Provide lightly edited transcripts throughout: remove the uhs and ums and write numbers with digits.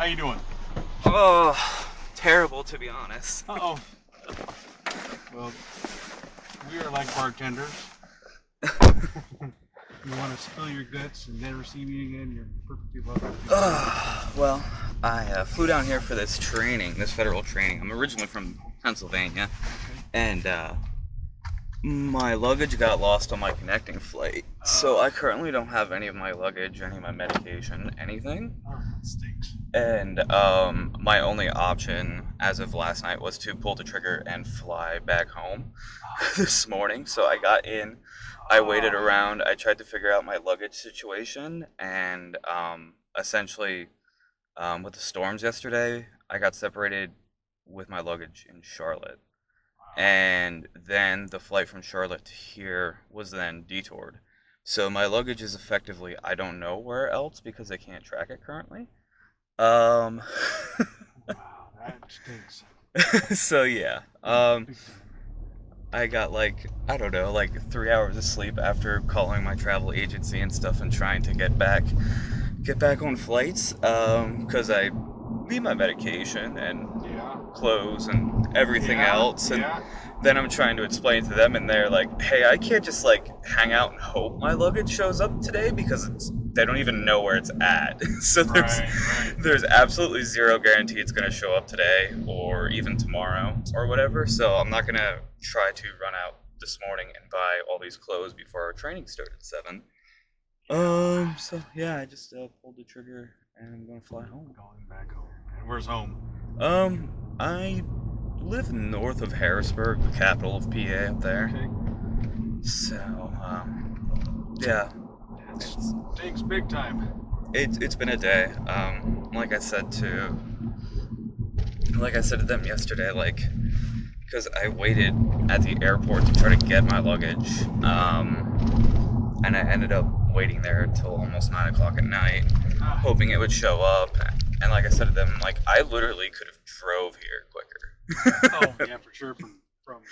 How you doing? Oh, terrible to be honest. Uh-oh. Well, we are like bartenders. You want to spill your guts and never see me again, you're perfectly welcome. Well, I flew down here for this training, this federal training. I'm originally from Pennsylvania, and my luggage got lost on my connecting flight. So I currently don't have any of my luggage, any of my medication, anything. Oh, that stinks. And my only option as of last night was to pull the trigger and fly back home this morning. So I got in, I waited around, I tried to figure out my luggage situation, and essentially with the storms yesterday, I got separated with my luggage in Charlotte. And then the flight from Charlotte to here was then detoured. So my luggage is effectively, I don't know where else because I can't track it currently. Wow, that stinks. So yeah, I got like, I don't know, like 3 hours of sleep after calling my travel agency and stuff and trying to get back on flights, because I need my medication and clothes and everything else, and then I'm trying to explain to them, and they're like, hey, I can't just like hang out and hope my luggage shows up today because they don't even know where it's at. So there's absolutely zero guarantee it's going to show up today or even tomorrow or whatever. So I'm not going to try to run out this morning and buy all these clothes before our training starts at 7. So yeah, I just pulled the trigger and I'm going to fly home. Going back home. And where's home? I live north of Harrisburg, the capital of PA up there. Okay. So, yeah. It stinks big time. It's been a day. Like I said to them yesterday, like, because I waited at the airport to try to get my luggage, and I ended up waiting there until almost 9 o'clock at night, hoping it would show up. And like I said to them, like, I literally could have drove here quicker. Oh yeah, for sure. From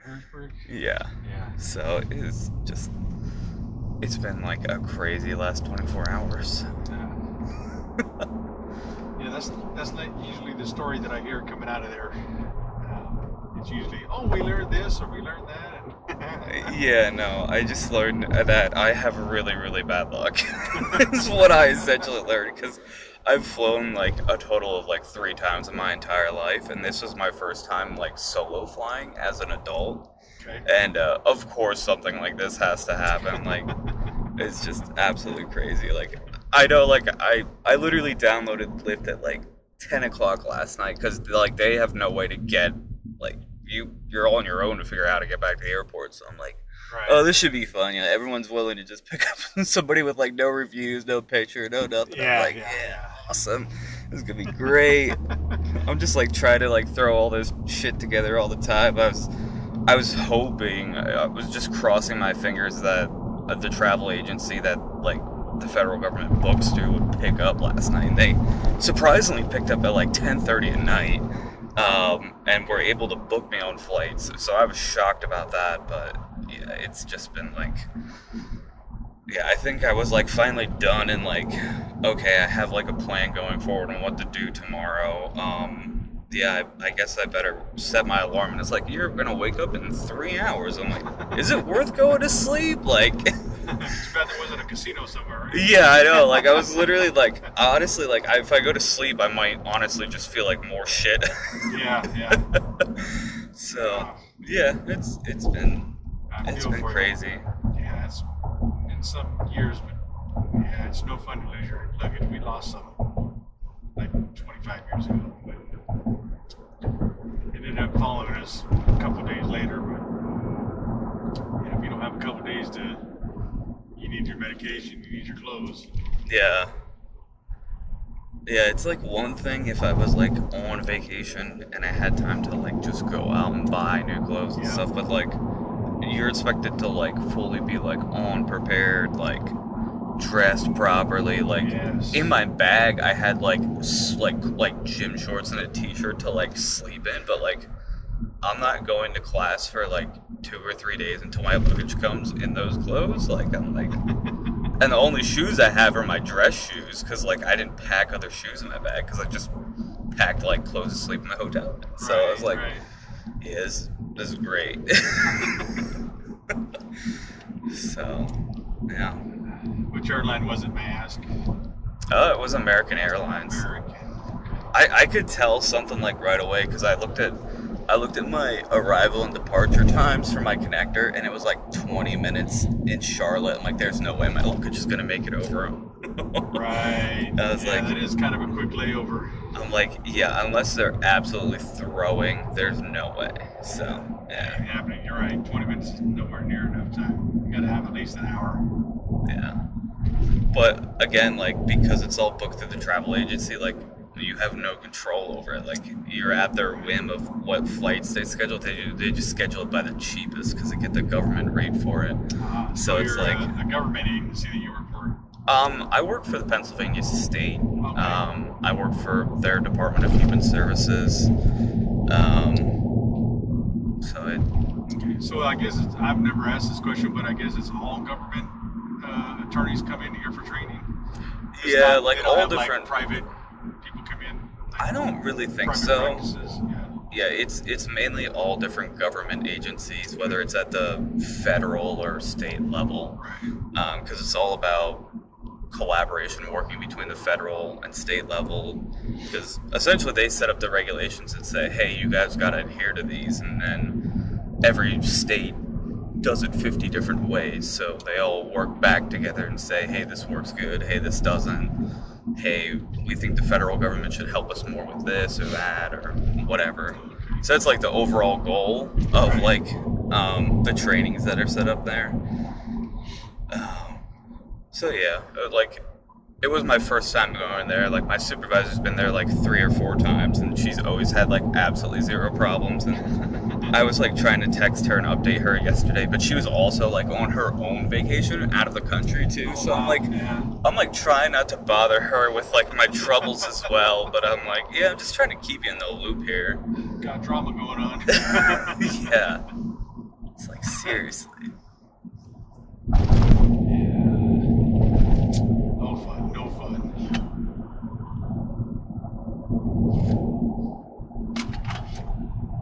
Harrisburg. Yeah. So it's been like a crazy last 24 hours. Yeah, that's not usually the story that I hear coming out of there. It's usually, oh, we learned this or we learned that. Yeah, no, I just learned that I have really, really bad luck. Is what I essentially learned, because I've flown like a total of like 3 times in my entire life, and this was my first time like solo flying as an adult. Okay. And of course something like this has to happen. Like, it's just absolutely crazy. Like, I know, like, I literally downloaded Lyft at like 10 o'clock last night because like they have no way to get, like, you're all on your own to figure out how to get back to the airport. So I'm like, oh, this should be fun. Yeah, everyone's willing to just pick up somebody with like no reviews, no picture, no nothing. I'm like, yeah, awesome. This is gonna be great. I'm just like trying to like throw all this shit together all the time. I was hoping, I was just crossing my fingers that the travel agency that like the federal government books through would pick up last night. And they surprisingly picked up at like 10:30 at night, and were able to book me on flights. So I was shocked about that, but yeah, it's just been like, yeah, I think I was like finally done and like, okay, I have like a plan going forward on what to do tomorrow. Yeah, I guess I better set my alarm. And it's like, you're gonna wake up in 3 hours. I'm like, is it worth going to sleep? Like, too bad there wasn't a casino somewhere, right? yeah, I know. Like, I was literally like, honestly, like, if I go to sleep, I might honestly just feel like more shit. Yeah. So, yeah, it's been crazy. Yeah, it's been some years, but yeah, it's no fun to lose your luggage. We lost some like 25 years ago, but it ended up following us a couple of days later. But yeah, if you don't have a couple of days you need your medication, you need your clothes. Yeah, it's like one thing if I was like on vacation and I had time to like just go out and buy new clothes and stuff, but like you're expected to like fully be like on prepared, like dressed properly. Like, in my bag I had like gym shorts and a t-shirt to like sleep in, but like I'm not going to class for like 2 or 3 days until my luggage comes in those clothes. Like, I'm like, And the only shoes I have are my dress shoes, because like I didn't pack other shoes in my bag, because I just packed like clothes to sleep in my hotel. So I was like, yeah, this is great. So, yeah. Which airline was it, may I ask? It was American Airlines. American. I could tell something like right away, because I looked at my arrival and departure times for my connector, and it was like 20 minutes in Charlotte. I'm like, there's no way my luggage is gonna make it over. Right. I was like, that is kind of a quick layover. I'm like, yeah, unless they're absolutely throwing, there's no way. So, yeah. Ain't happening. You're right. 20 minutes is nowhere near enough time. You gotta have at least an hour. Yeah. But again, like, because it's all booked through the travel agency, like, you have no control over it. Like, you're at their whim of what flights they schedule. They just schedule it by the cheapest because they get the government rate for it. So it's you're like a government agency that you work for. I work for the Pennsylvania State. Okay. I work for their Department of Human Services. So I guess I've never asked this question, but I guess it's all government attorneys come in here for training. It's yeah, not, like all have, different. Like, private people come in. Like, I don't really think private so. practices, Yeah, it's mainly all different government agencies, whether it's at the federal or state level, Right. Because it's all about collaboration, working between the federal and state level. Because essentially they set up the regulations and say, hey, you guys got to adhere to these, and then every state does it 50 different ways. So they all work back together and say, hey, this works good. Hey, this doesn't. Hey, we think the federal government should help us more with this or that or whatever. So that's like the overall goal of like the trainings that are set up there. So yeah, like it was my first time going there. Like my supervisor's been there like 3 or 4 times, and she's always had like absolutely zero problems. And I was like trying to text her and update her yesterday, but she was also like on her own vacation out of the country too. So I'm like trying not to bother her with like my troubles as well. But I'm like, yeah, I'm just trying to keep you in the loop here. Got drama going on. Yeah, it's like seriously. No fun.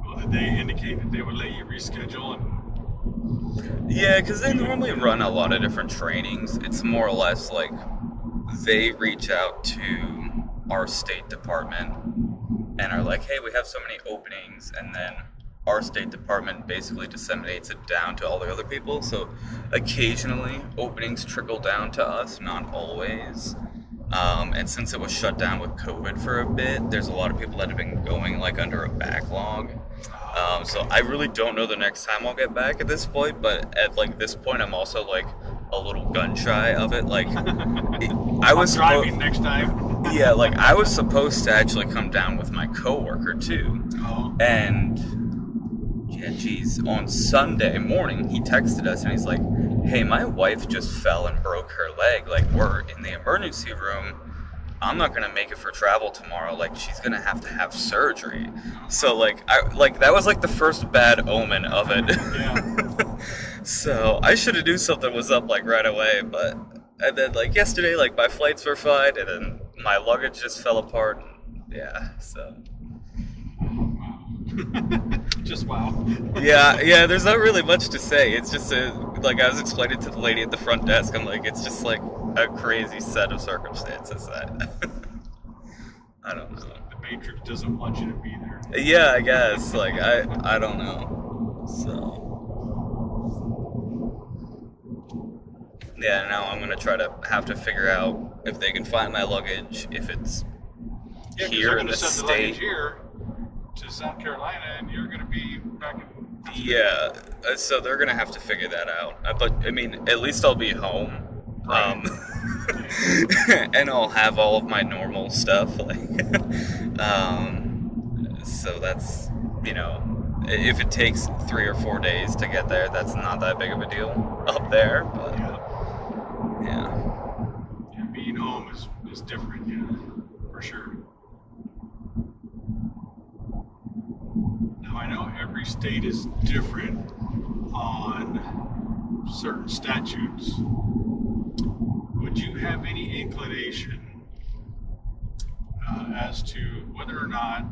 Well, did they indicate that they would let you reschedule? Yeah, because they normally run a lot of different trainings. It's more or less like they reach out to our state department and are like, hey, we have so many openings, and then our state department basically disseminates it down to all the other people. So occasionally openings trickle down to us, not always. And since it was shut down with COVID for a bit, there's a lot of people that have been going like under a backlog. So I really don't know the next time I'll get back at this point, but at like this point I'm also like a little gun shy of it. Like I was driving next time. Yeah, like I was supposed to actually come down with my coworker too. Oh. And yeah, geez, on Sunday morning he texted us and he's like, hey, my wife just fell and broke her leg. Like, we're in the emergency room. I'm not gonna make it for travel tomorrow. Like, she's gonna have surgery. So like that was like the first bad omen of it. Yeah. So I should have knew something was up like right away, but and then like yesterday, like my flights were fine, and then my luggage just fell apart. Yeah, so. Just wow. Yeah, there's not really much to say. It's just like I was explaining to the lady at the front desk, I'm like, it's just like a crazy set of circumstances that I don't know. The Matrix doesn't want you to be there. Yeah, I guess. Like I don't know. So yeah, now I'm gonna try to have to figure out if they can find my luggage, if it's here in the send the luggage state. here to South Carolina, and you're going to be back in. Yeah, so they're gonna have to figure that out. But I mean, at least I'll be home, Right. and I'll have all of my normal stuff. Like, so that's, you know, if it takes 3 or 4 days to get there, that's not that big of a deal up there. But Yeah, being home is different. Yeah, for sure. Now I know every state is different on certain statutes. information as to whether or not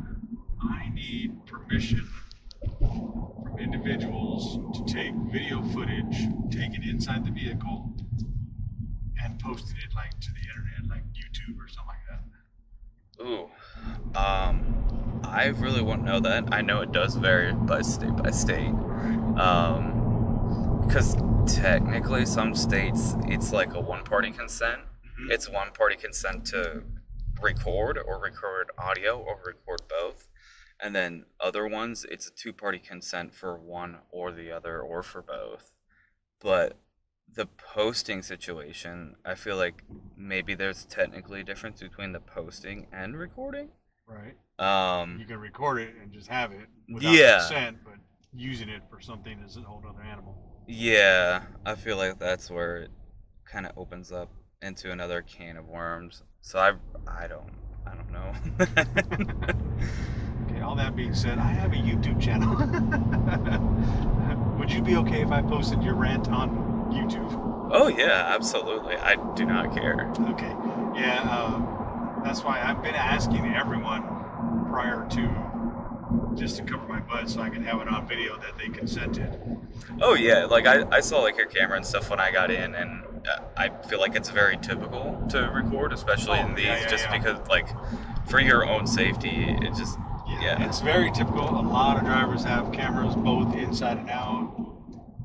I need permission from individuals to take video footage taken inside the vehicle and posted it like to the internet, like YouTube or something like that. Ooh, I really won't know that. I know it does vary by state by state. Because technically some states it's like a one-party consent. Mm-hmm. It's one-party consent to record or record audio or record both. And then other ones, it's a two-party consent for one or the other or for both. But the posting situation, I feel like maybe there's technically a difference between the posting and recording. Right. You can record it and just have it without consent, but using it for something is a whole other animal. Yeah, I feel like that's where it kind of opens up into another can of worms. So I don't know. Okay, all that being said, I have a YouTube channel. Would you be okay if I posted your rant on YouTube? Oh yeah, absolutely. I do not care. Okay. Yeah, that's why I've been asking everyone prior to, just to cover my butt so I can have it on video that they consented. Oh yeah, like I saw like your camera and stuff when I got in, and I feel like it's very typical to record, especially in these, because like for your own safety, it just it's very typical. A lot of drivers have cameras both inside and out,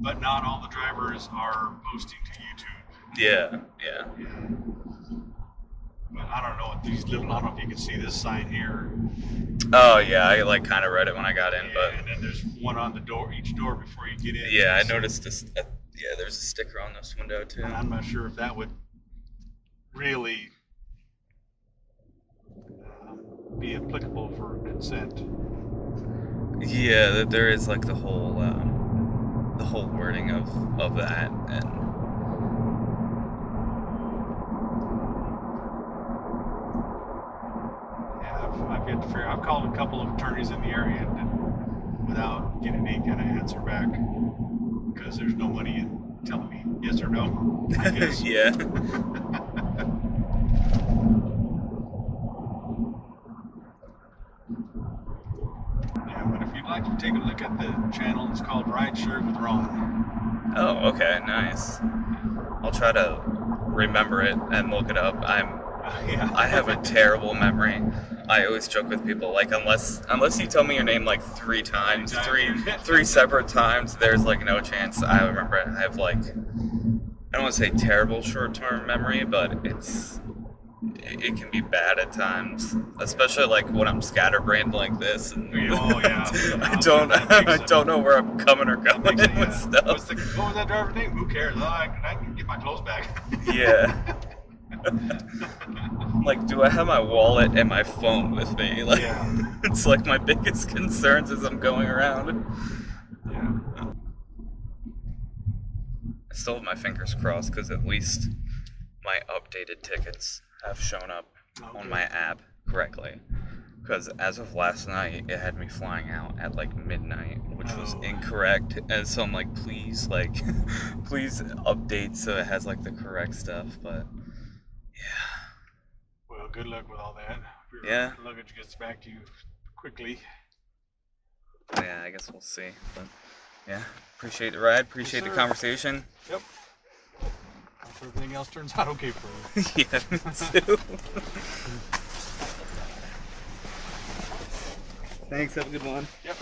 but not all the drivers are posting to YouTube. Yeah. But I don't know what these little, I don't know if you can see this sign here. Oh yeah, I like kind of read it when I got in, but and then there's one on the door, each door before you get in. Yeah, I noticed this. There's a sticker on this window too. And I'm not sure if that would really be applicable for consent. Yeah, that there is like the whole wording of that, and I've yet to figure. I've called a couple of attorneys in the area and without getting any kind of answer back, because there's no money in telling me yes or no, I guess. Yeah. But if you'd like to take a look at the channel, it's called Rideshare with Ron. Oh, okay, nice. I'll try to remember it and look it up. I have a terrible memory. I always joke with people, like, unless you tell me your name like three times, three separate times, there's like no chance I remember it. I have like, I don't want to say terrible short-term memory, but it can be bad at times, especially like when I'm scatterbrained like this. And, I don't know where I'm coming or going with stuff. What was that driver's name? Who cares? I can get my clothes back. Yeah. Like, do I have my wallet and my phone with me? Like, it's like my biggest concerns as I'm going around. Yeah. I still have my fingers crossed because at least my updated tickets have shown up on my app correctly. Because as of last night, it had me flying out at like midnight, which was incorrect. And so I'm like, please update so it has like the correct stuff. But yeah. Well, good luck with all that. If your luggage gets back to you quickly. Yeah, I guess we'll see. But yeah, appreciate the ride, appreciate the conversation. Yep. Hope everything else turns out okay for you. Yeah, me too. Thanks, have a good one. Yep.